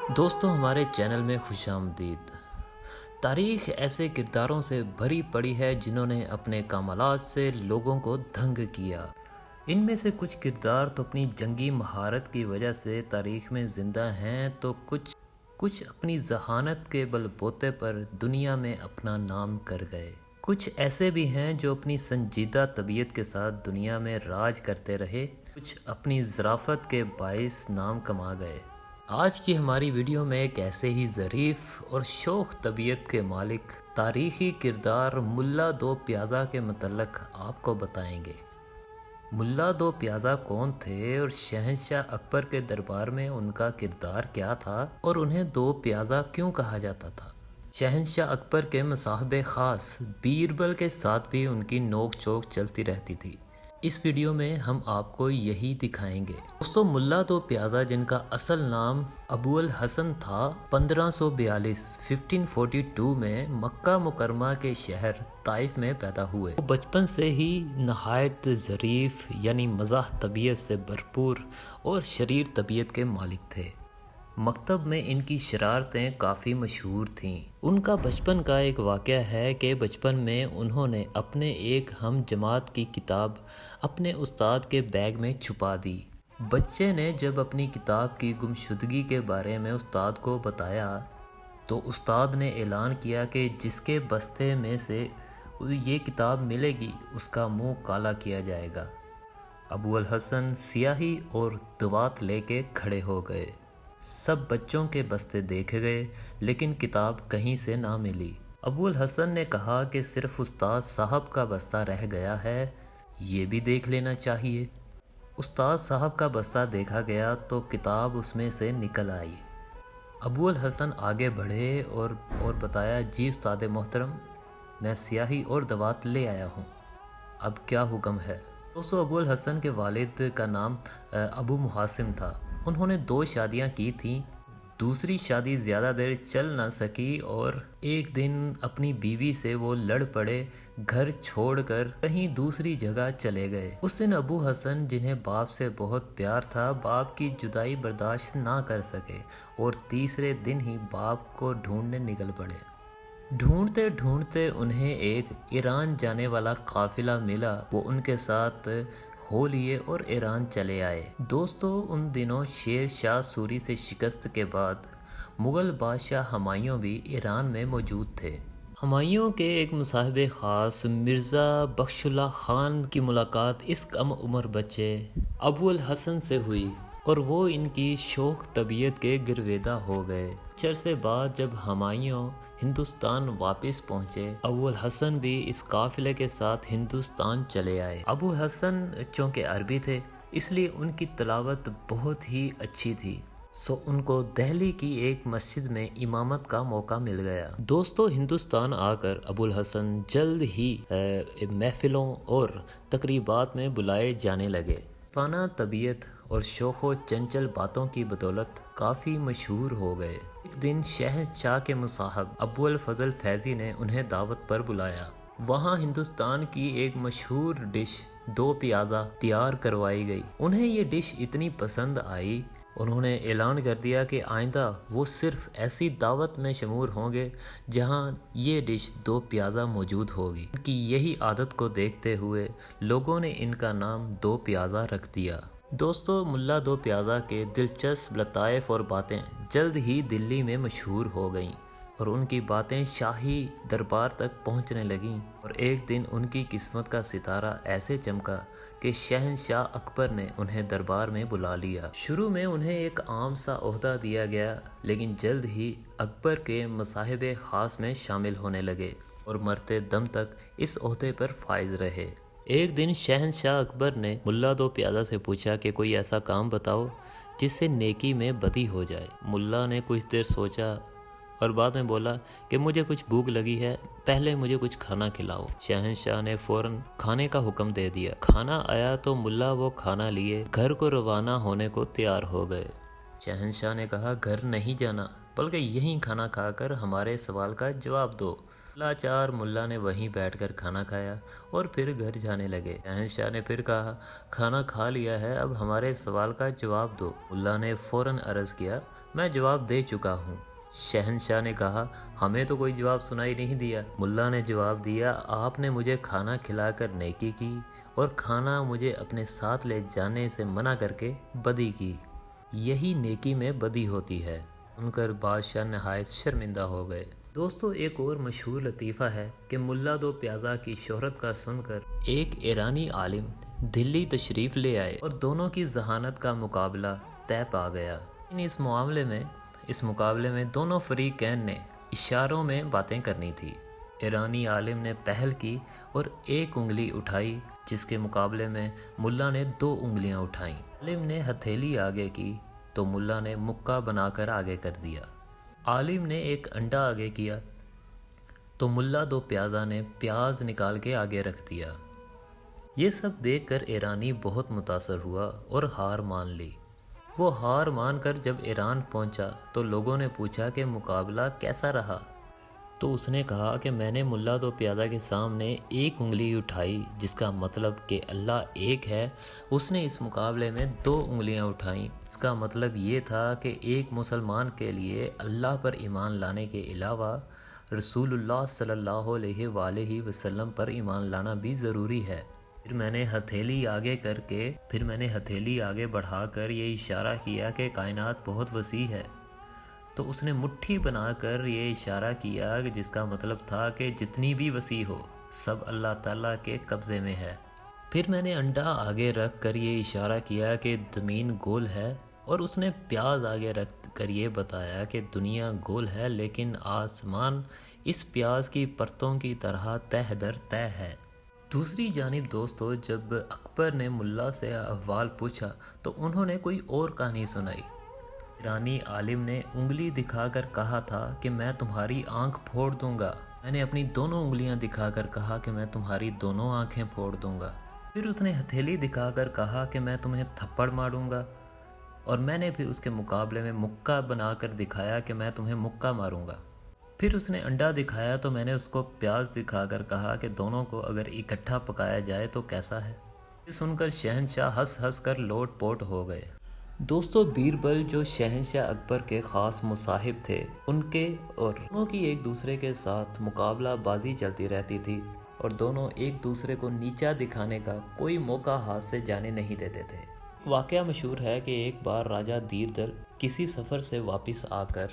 دوستوں ہمارے چینل میں خوش آمدید۔ تاریخ ایسے کرداروں سے بھری پڑی ہے جنہوں نے اپنے کمالات سے لوگوں کو دھنگ کیا۔ ان میں سے کچھ کردار تو اپنی جنگی مہارت کی وجہ سے تاریخ میں زندہ ہیں تو کچھ اپنی ذہانت کے بل بوتے پر دنیا میں اپنا نام کر گئے۔ کچھ ایسے بھی ہیں جو اپنی سنجیدہ طبیعت کے ساتھ دنیا میں راج کرتے رہے، کچھ اپنی ظرافت کے باعث نام کما گئے۔ آج کی ہماری ویڈیو میں ایک ایسے ہی ظریف اور شوخ طبیعت کے مالک تاریخی کردار ملا دو پیازا کے متعلق آپ کو بتائیں گے۔ ملا دو پیازا کون تھے اور شہنشاہ اکبر کے دربار میں ان کا کردار کیا تھا اور انہیں دو پیازا کیوں کہا جاتا تھا؟ شہنشاہ اکبر کے مصاحب خاص بیربل کے ساتھ بھی ان کی نوک چوک چلتی رہتی تھی۔ اس ویڈیو میں ہم آپ کو یہی دکھائیں گے۔ دوستو ملا دو پیازا جن کا اصل نام ابو الحسن تھا 1542 میں مکہ مکرمہ کے شہر طائف میں پیدا ہوئے۔ وہ بچپن سے ہی نہایت ظریف یعنی مزاح طبیعت سے بھرپور اور شریر طبیعت کے مالک تھے۔ مکتب میں ان کی شرارتیں کافی مشہور تھیں۔ ان کا بچپن کا ایک واقعہ ہے کہ بچپن میں انہوں نے اپنے ایک ہم جماعت کی کتاب اپنے استاد کے بیگ میں چھپا دی۔ بچے نے جب اپنی کتاب کی گمشدگی کے بارے میں استاد کو بتایا تو استاد نے اعلان کیا کہ جس کے بستے میں سے یہ کتاب ملے گی اس کا منہ کالا کیا جائے گا۔ ابو الحسن سیاہی اور دوات لے کے کھڑے ہو گئے۔ سب بچوں کے بستے دیکھے گئے لیکن کتاب کہیں سے نہ ملی۔ ابو الحسن نے کہا کہ صرف استاد صاحب کا بستہ رہ گیا ہے، یہ بھی دیکھ لینا چاہیے۔ استاد صاحب کا بستہ دیکھا گیا تو کتاب اس میں سے نکل آئی۔ ابو الحسن آگے بڑھے اور بتایا، جی استاد محترم، میں سیاہی اور دوات لے آیا ہوں، اب کیا حکم ہے؟ دوستو ابو الحسن کے والد کا نام ابو محاسم تھا۔ انہوں نے 2 شادیاں کی تھیں۔ دوسری شادی زیادہ دیر چل نہ سکی اور ایک دن اپنی بیوی سے وہ لڑ پڑے، گھر چھوڑ کر کہیں دوسری جگہ چلے گئے۔ اس دن ابو حسن جنہیں باپ سے بہت پیار تھا، باپ کی جدائی برداشت نہ کر سکے اور تیسرے دن ہی باپ کو ڈھونڈنے نکل پڑے۔ ڈھونڈتے ڈھونڈتے انہیں ایک ایران جانے والا قافلہ ملا، وہ ان کے ساتھ ہو لیے اور ایران چلے آئے۔ دوستو ان دنوں شیر شاہ سوری سے شکست کے بعد مغل بادشاہ ہمایوں بھی ایران میں موجود تھے۔ ہمایوں کے ایک مصاحب خاص مرزا بخش اللہ خان کی ملاقات اس کم عمر بچے ابو الحسن سے ہوئی اور وہ ان کی شوخ طبیعت کے گرویدہ ہو گئے۔ کچھ عرصے بعد جب ہمایوں ہندوستان واپس پہنچے، ابو الحسن بھی اس قافلے کے ساتھ ہندوستان چلے آئے۔ ابو الحسن چونکہ عربی تھے اس لیے ان کی تلاوت بہت ہی اچھی تھی، سو ان کو دہلی کی ایک مسجد میں امامت کا موقع مل گیا۔ دوستو ہندوستان آ کر ابو الحسن جلد ہی محفلوں اور تقریبات میں بلائے جانے لگے۔ فانا طبیعت اور شوخ و چنچل باتوں کی بدولت کافی مشہور ہو گئے۔ ایک دن شہنشاہ کے مصاحب ابو الفضل فیضی نے انہیں دعوت پر بلایا۔ وہاں ہندوستان کی ایک مشہور ڈش 2 پیازا تیار کروائی گئی۔ انہیں یہ ڈش اتنی پسند آئی، انہوں نے اعلان کر دیا کہ آئندہ وہ صرف ایسی دعوت میں شمور ہوں گے جہاں یہ ڈش 2 پیازا موجود ہوگی۔ ان کی یہی عادت کو دیکھتے ہوئے لوگوں نے ان کا نام 2 پیازا رکھ دیا۔ دوستو ملا دو پیازا کے دلچسپ لطائف اور باتیں جلد ہی دلی میں مشہور ہو گئیں اور ان کی باتیں شاہی دربار تک پہنچنے لگیں، اور ایک دن ان کی قسمت کا ستارہ ایسے چمکا کہ شہنشاہ اکبر نے انہیں دربار میں بلا لیا۔ شروع میں انہیں ایک عام سا عہدہ دیا گیا لیکن جلد ہی اکبر کے مصاحب خاص میں شامل ہونے لگے اور مرتے دم تک اس عہدے پر فائز رہے۔ ایک دن شہنشاہ اکبر نے ملا دو پیازا سے پوچھا کہ کوئی ایسا کام بتاؤ جس سے نیکی میں بدی ہو جائے۔ ملا نے کچھ دیر سوچا اور بعد میں بولا کہ مجھے کچھ بھوک لگی ہے، پہلے مجھے کچھ کھانا کھلاؤ۔ شہنشاہ نے فوراً کھانے کا حکم دے دیا۔ کھانا آیا تو ملا وہ کھانا لیے گھر کو روانہ ہونے کو تیار ہو گئے۔ شہنشاہ نے کہا، گھر نہیں جانا بلکہ یہیں کھانا کھا کر ہمارے سوال کا جواب دو۔ لاچار ملا نے وہیں بیٹھ کر کھانا کھایا اور پھر گھر جانے لگے۔ شہنشاہ نے پھر کہا، کھانا کھا لیا ہے، اب ہمارے سوال کا جواب دو۔ ملا نے فوراً عرض کیا، मैं जवाब दे चुका हूँ। शहंशाह ने कहा, हमें तो कोई जवाब सुनाई नहीं दिया। मुल्ला ने जवाब दिया, आपने मुझे खाना खिलाकर नेकी की और खाना मुझे अपने साथ ले जाने से मना करके बदी की। यही नेकी में बदी होती है। सुनकर बादशाह नहायत शर्मिंदा हो गए। दोस्तों, एक और मशहूर लतीफ़ा है कि मुल्ला दो प्याज़ा की शोहरत का सुनकर एक ईरानी आलिम दिल्ली तशरीफ़ ले आए और दोनों की जहानत का मुकाबला तय पा गया। इस मुकाबले में दोनों फरीकैन ने इशारों में बातें करनी थी। ईरानी आलिम ने पहल की और एक उंगली उठाई, जिसके मुकाबले में मुल्ला ने 2 उंगलियां उठाईं। आलिम ने हथेली आगे की तो मुल्ला ने मुक्का बनाकर आगे कर दिया। आलिम ने एक अंडा आगे किया तो मुल्ला दो प्याज़ा ने प्याज निकाल के आगे रख दिया। ये सब देखकर ईरानी बहुत मुतासर हुआ और हार मान ली। वो हार मानकर जब ईरान पहुंचा तो लोगों ने पूछा कि मुकाबला कैसा रहा। तो उसने कहा कि मैंने मुल्ला दो प्याज़ा के सामने एक उंगली उठाई, जिसका मतलब कि अल्लाह एक है। उसने इस मुकाबले में 2 उंगलियां उठाईं। इसका मतलब ये था कि एक मुसलमान के लिए अल्लाह पर ईमान लाने के अलावा रसूलुल्लाह सल्लल्लाहु अलैहि वसल्लम पर ईमान लाना भी ज़रूरी है। फिर मैंने हथेली आगे बढ़ाकर ये इशारा किया कि कायनात बहुत वसी है। तो उसने मुट्ठी बनाकर ये इशारा किया कि जिसका मतलब था कि जितनी भी वसी हो सब अल्लाह ताला के कब्ज़े में है। फिर मैंने अंडा आगे रख कर ये इशारा किया कि ज़मीन गोल है, और उसने प्याज आगे रख कर ये बताया कि दुनिया गोल है लेकिन आसमान इस प्याज की परतों की तरह तह दर तह है। दूसरी जानिब दोस्तों, जब अकबर ने मुल्ला से अहवाल पूछा तो उन्होंने कोई और कहानी सुनाई। ईरानी आलिम ने उंगली दिखाकर कहा था कि मैं तुम्हारी आंख फोड़ दूंगा। मैंने अपनी दोनों उंगलियां दिखाकर कहा कि मैं तुम्हारी दोनों आंखें फोड़ दूंगा। फिर उसने हथेली दिखाकर कहा कि मैं तुम्हें थप्पड़ मारूंगा, और मैंने फिर उसके मुकाबले में मुक्का बनाकर दिखाया कि मैं तुम्हें मुक्का मारूंगा। फिर उसने अंडा दिखाया तो मैंने उसको प्याज दिखाकर कहा कि दोनों को अगर इकट्ठा पकाया जाए तो कैसा है। ये सुनकर शहंशाह हंस हंस कर लोट पोट हो गए। दोस्तों, बीरबल जो शहंशाह अकबर के ख़ास मुसाहिब थे, उनके और दोनों की एक दूसरे के साथ मुकाबला बाजी चलती रहती थी और दोनों एक दूसरे को नीचा दिखाने का कोई मौका हाथ से जाने नहीं देते थे। वाक़या मशहूर है कि एक बार राजा दीरदल किसी सफ़र से वापस आकर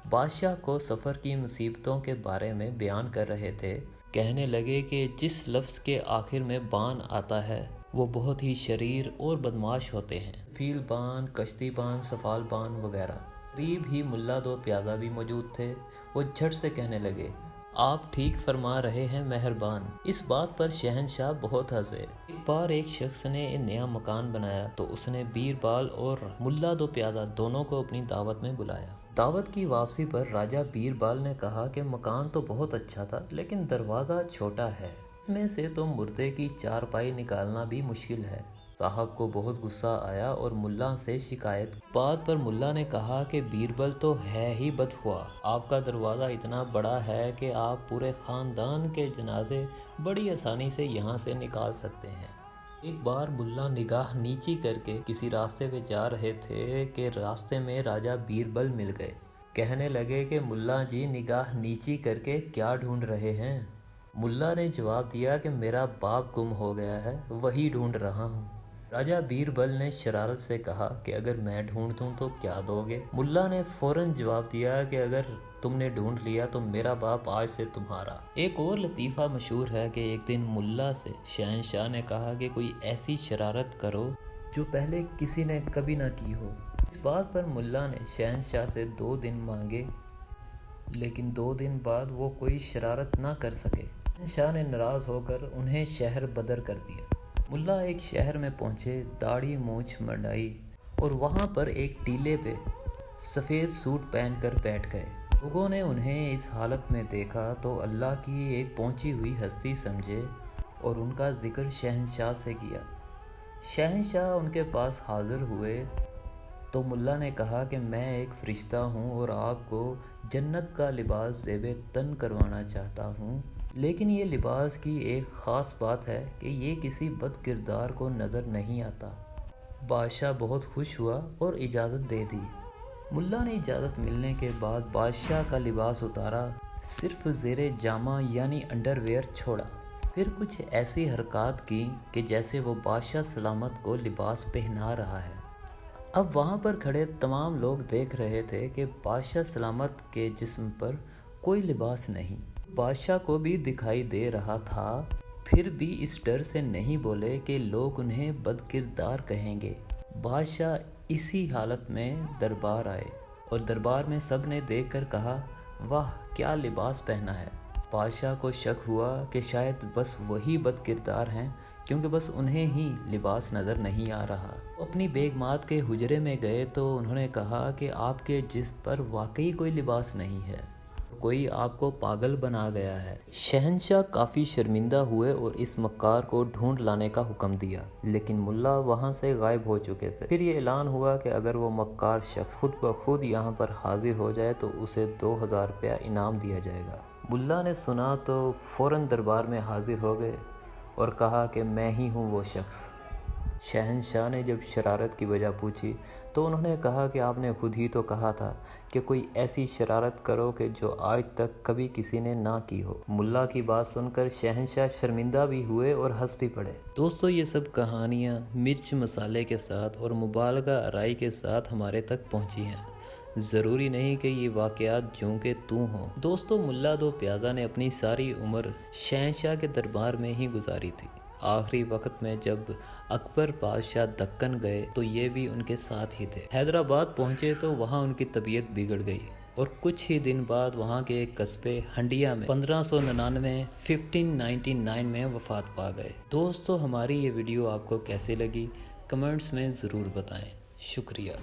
बादशाह को सफ़र की मुसीबतों के बारे में बयान कर रहे थे। कहने लगे कि जिस लफ्ज़ के आखिर में बान आता है वो बहुत ही शरीर और बदमाश होते हैं। फील बान, कश्ती बान, सफाल बान वगैरह। करीब ही मुल्ला दो प्याज़ा भी मौजूद थे। वो झट से कहने लगे, आप ठीक फरमा रहे हैं मेहरबान। इस बात पर शहंशाह बहुत हंसे। एक बार एक शख्स ने नया मकान बनाया तो उसने बीरबल और मुल्ला दो प्याज़ा दोनों को अपनी दावत में बुलाया। दावत की वापसी पर राजा बीरबल ने कहा कि मकान तो बहुत अच्छा था लेकिन दरवाज़ा छोटा है, इसमें से तो मुर्दे की चारपाई निकालना भी मुश्किल है। साहब को बहुत गुस्सा आया और मुल्ला से शिकायत। बात पर मुल्ला ने कहा कि बीरबल तो है ही बदहुआ, आपका दरवाज़ा इतना बड़ा है कि आप पूरे ख़ानदान के जनाजे बड़ी आसानी से यहाँ से निकाल सकते हैं। एक बार मुल्ला निगाह नीची करके किसी रास्ते पे जा रहे थे कि रास्ते में राजा बीरबल मिल गए। कहने लगे कि मुल्ला जी, निगाह नीची करके क्या ढूंढ रहे हैं? मुल्ला ने जवाब दिया कि मेरा बाप गुम हो गया है, वही ढूंढ रहा हूँ। राजा बीरबल ने शरारत से कहा कि अगर मैं ढूंढ दूँ तो क्या दोगे? मुल्ला ने फौरन जवाब दिया कि अगर तुमने ढूंढ लिया तो मेरा बाप आज से तुम्हारा। एक और लतीफ़ा मशहूर है कि एक दिन मुल्ला से शहंशाह ने कहा कि कोई ऐसी शरारत करो जो पहले किसी ने कभी ना की हो। इस बात पर मुल्ला ने शहंशाह से 2 दिन मांगे, लेकिन 2 दिन बाद वो कोई शरारत ना कर सके। शहंशाह ने नाराज़ होकर उन्हें शहर बदर कर दिया। मुल्ला एक शहर में पहुँचे, दाढ़ी मूंछ मंडाई और वहाँ पर एक टीले पे सफ़ेद सूट पहनकर बैठ गए। लोगों ने उन्हें इस हालत में देखा तो अल्लाह की एक पहुँची हुई हस्ती समझे और उनका जिक्र शहंशाह से किया। शहंशाह उनके पास हाज़िर हुए तो मुल्ला ने कहा कि मैं एक फ़रिश्ता हूँ और आपको जन्नत का लिबास ज़ेबे तन करवाना चाहता हूँ, लेकिन ये लिबास की एक ख़ास बात है कि ये किसी बद किरदार को नज़र नहीं आता। बादशाह बहुत खुश हुआ और इजाज़त दे दी। मुल्ला ने इजाज़त मिलने के बाद बादशाह का लिबास उतारा, सिर्फ ज़ेरे जामा यानी अंडरवेयर छोड़ा। फिर कुछ ऐसी हरकत की कि जैसे वो बादशाह सलामत को लिबास पहना रहा है। अब वहाँ पर खड़े तमाम लोग देख रहे थे कि बादशाह सलामत के जिस्म पर कोई लिबास नहीं। बादशाह को भी दिखाई दे रहा था, फिर भी इस डर से नहीं बोले कि लोग उन्हें बदकिरदार कहेंगे। बादशाह इसी हालत में दरबार आए और दरबार में सब ने देख कर कहा, वाह क्या लिबास पहना है। बादशाह को शक हुआ कि शायद बस वही बदकिरदार हैं, क्योंकि बस उन्हें ही लिबास नज़र नहीं आ रहा। अपनी बेगमात के हुजरे में गए तो उन्होंने कहा कि आपके जिस्म पर वाकई कोई लिबास नहीं है, कोई आपको पागल बना गया है। शहंशाह काफ़ी शर्मिंदा हुए और इस मक्कार को ढूंढ लाने का हुक्म दिया, लेकिन मुल्ला वहां से गायब हो चुके थे। फिर ये ऐलान हुआ कि अगर वो मक्कार शख्स खुद ब खुद यहाँ पर हाजिर हो जाए तो उसे 2000 रुपया इनाम दिया जाएगा। मुल्ला ने सुना तो फ़ौरन दरबार में हाजिर हो गए और कहा कि मैं ही हूँ वो शख्स। शहंशाह ने जब शरारत की वजह पूछी तो उन्होंने कहा कि आपने खुद ही तो कहा था कि कोई ऐसी शरारत करो कि जो आज तक कभी किसी ने ना की हो। मुल्ला की बात सुनकर शहंशाह शर्मिंदा भी हुए और हंस भी पड़े। दोस्तों, ये सब कहानियाँ मिर्च मसाले के साथ और मुबालगा आराई के साथ हमारे तक पहुँची हैं। ज़रूरी नहीं कि ये वाक़यात ज्यों के तू हों। दोस्तों, मुल्ला दो प्याज़ा ने अपनी सारी उम्र शहंशाह के दरबार में ही गुजारी थी। आखिरी वक्त में जब अकबर बादशाह दक्कन गए तो ये भी उनके साथ ही थे। हैदराबाद पहुँचे तो वहाँ उनकी तबीयत बिगड़ गई और कुछ ही दिन बाद वहाँ के एक कस्बे हंडिया में 1599 में वफ़ात पा गए। दोस्तों, हमारी ये वीडियो आपको कैसी लगी कमेंट्स में ज़रूर बताएं। शुक्रिया।